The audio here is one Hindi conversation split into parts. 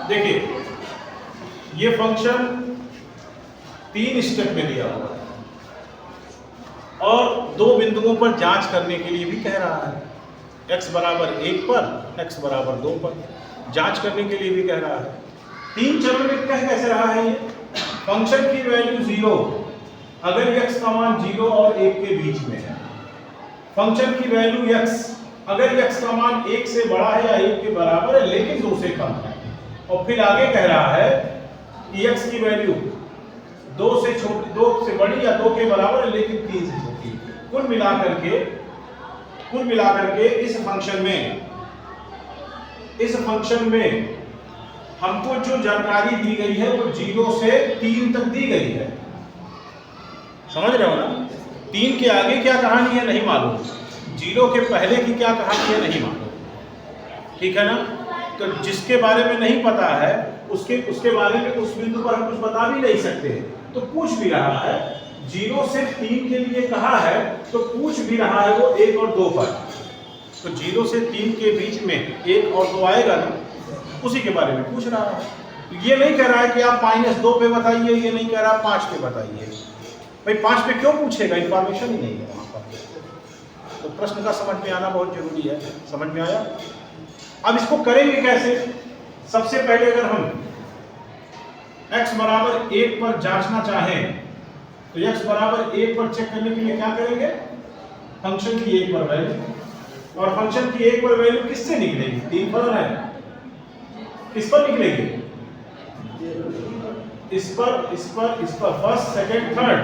देखिए ये फंक्शन 3 स्टेप में दिया हुआ है और 2 बिंदुओं पर जांच करने के लिए भी कह रहा है। x बराबर 1 पर, x बराबर 2 पर जांच करने के लिए भी कह रहा है। 3 चरण में कह कैसे रहा है ये? फंक्शन की वैल्यू 0 अगर x का मान 0 और 1 के बीच में है, फंक्शन की वैल्यू x अगर x का मान 1 से बड़ा है या 1 के बराबर है लेकिन 2 से कम है, और फिर आगे कह रहा है कि x की वैल्यू 2 से बड़ी या 2 के बराबर है लेकिन 3 से छोटी। कुल मिलाकर के इस फंक्शन में हमको जो जानकारी दी गई है वो 0 से 3 तक दी गई है। समझ रहे हो ना? 3 के आगे क्या कहानी है नहीं मालूम, 0 के पहले की क्या कहानी है नहीं मालूम, ठीक है ना? तो जिसके बारे में नहीं पता है उसके बारे में उस बिंदु पर हम कुछ बता भी नहीं सकते। तो पूछ भी रहा है 0 से 3 के लिए कहा है, तो पूछ भी रहा है वो 1 और 2 पर। तो 0 से 3 के बीच में 1 और 2 आएगा ना, उसी के बारे में पूछ रहा है। ये नहीं कह रहा है कि आप -2 पे बताइए, ये नहीं कह रहा 5 पे बताइए। भाई 5 पे क्यों पूछेगा? इंफॉर्मेशन ही नहीं है वहां पर। तो प्रश्न का समझ में आना बहुत जरूरी है। समझ में आया? अब इसको करेंगे कैसे? सबसे पहले अगर हम x बराबर 1 पर जांचना चाहें तो x बराबर 1 पर चेक करने के लिए क्या करेंगे? फंक्शन की 1 पर वैल्यू, और फंक्शन की 1 पर वैल्यू किससे निकलेगी? 3 पर है, किस पर निकलेगी? इस पर फर्स्ट सेकंड थर्ड,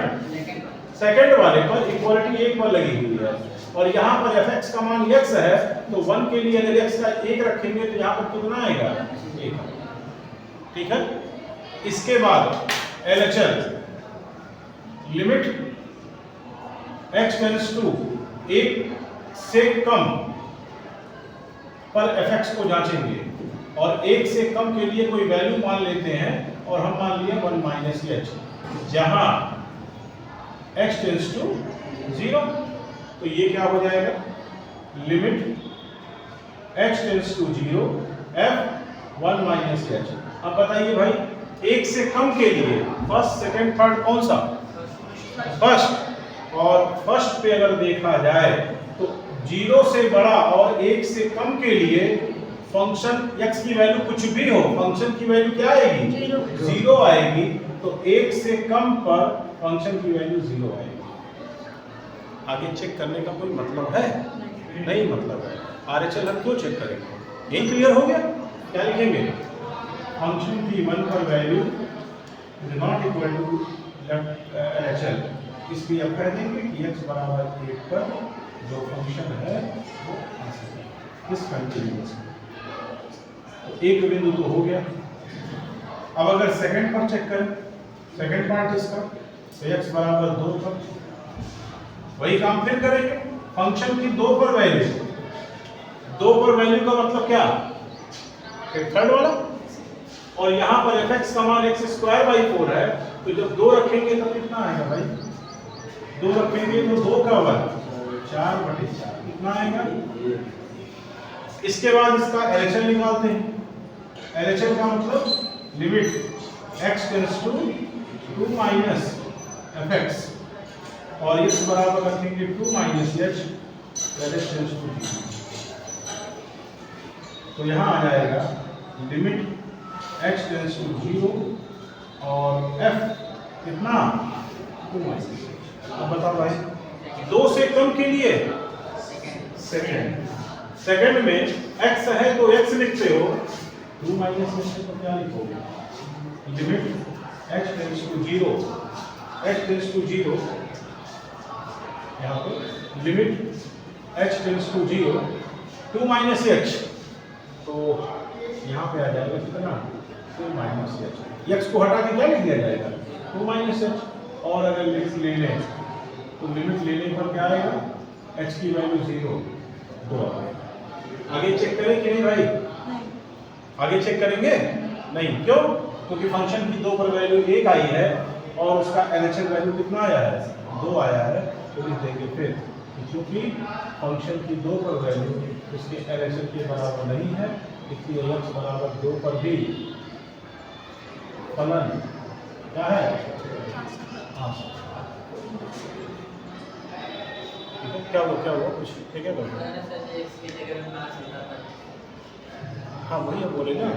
सेकंड वाले पर इक्वालिटी 1 पर लगी हुई है, और यहाँ पर fx का मान x है तो 1 के लिए अगर x का 1 रखेंगे तो यहाँ पर कितना आएगा? 1। ठीक है। इसके बाद LHL limit x tends to 1 से कम पर fx को जांचेंगे, और 1 से कम के लिए कोई वैल्यू मान लेते हैं, और हम मान लिए 1 - h, जहां x टेंड्स टू 0। तो ये क्या हो जाएगा? Limit x tends to 0 f 1 - h। अब बताइए भाई 1 से कम के लिए फर्स्ट सेकंड थर्ड कौन सा? फर्स्ट। और फर्स्ट पे अगर देखा जाए तो 0 से बड़ा और 1 से कम के लिए फंक्शन x की वैल्यू कुछ भी हो, फंक्शन की वैल्यू क्या आएगी? 0 आएगी। तो 1 से कम पर फंक्शन की वैल्यू 0 आएगी। आगे चेक करने का कोई मतलब है? नहीं मतलब है। RHL हम क्यों चेक करेंगे? यही क्लियर हो गया। क्या लिखेंगे? फंक्शन की 1 पर value not equal to LHL, इसलिए अब कह देंगे कि x बराबर 1 पर जो फंक्शन है वो इस कंटिन्यूअस। तो एक बिंदु तो हो गया। अब अगर सेकंड पर चेक करें, सेकंड पार्ट इसका, तो x बराबर 2 पर वही काम फिर करेंगे। फंक्शन की 2 पर वैल्यू, 2 पर वैल्यू का मतलब क्या? थर्ड वाला। और यहाँ पर fx का मान x²/4 है, तो जब 2 रखेंगे तो कितना आएगा भाई? 2 रखेंगे तो 2 का वर्ग 4/4 कितना आएगा? इसके बाद इसका LHL निकालते हैं। LHL का मतलब limit x tends to 2 - fx, और इस बराबर रखेंगे 2 - h दैट टेंड्स टू 0। तो यहाँ आ जाएगा लिमिट x टेंड्स टू 0 और f कितना? 2 - h। अब बताओ भाई 2 से कम के लिए सेकंड में x है तो x लिखते हो, 2 - h तो क्या लिखोगे? Limit x tends to 0, x tends to 0, यहाँ पर limit h tends to 0 2 - h, तो यहाँ पे आ जाएगा कितना? 2 - h। x को हटा के क्या लिख दिया जाएगा? 2 - h। और अगर लिमिट ले लें तो लिमिट लेने पर क्या आएगा? h की वैल्यू 0 2 आएगा। आगे चेक करें कि नहीं भाई? आगे चेक करेंगे? नहीं। क्यों? क्योंकि फंक्शन की 2 पर वैल्यू 1 आई है और उसका LHL वैल्यू कितना आया है? 2 आया है। तो लिख देंगे फिर क्योंकि फंक्शन की 2 पर वैल्यू उसके LHL के बराबर नहीं है, इसलिए x बराबर 2 पर भी फलन क्या है? हाँ ठीक है, क्या हुआ कुछ ठीक है बोलो। हाँ वही बोले ना।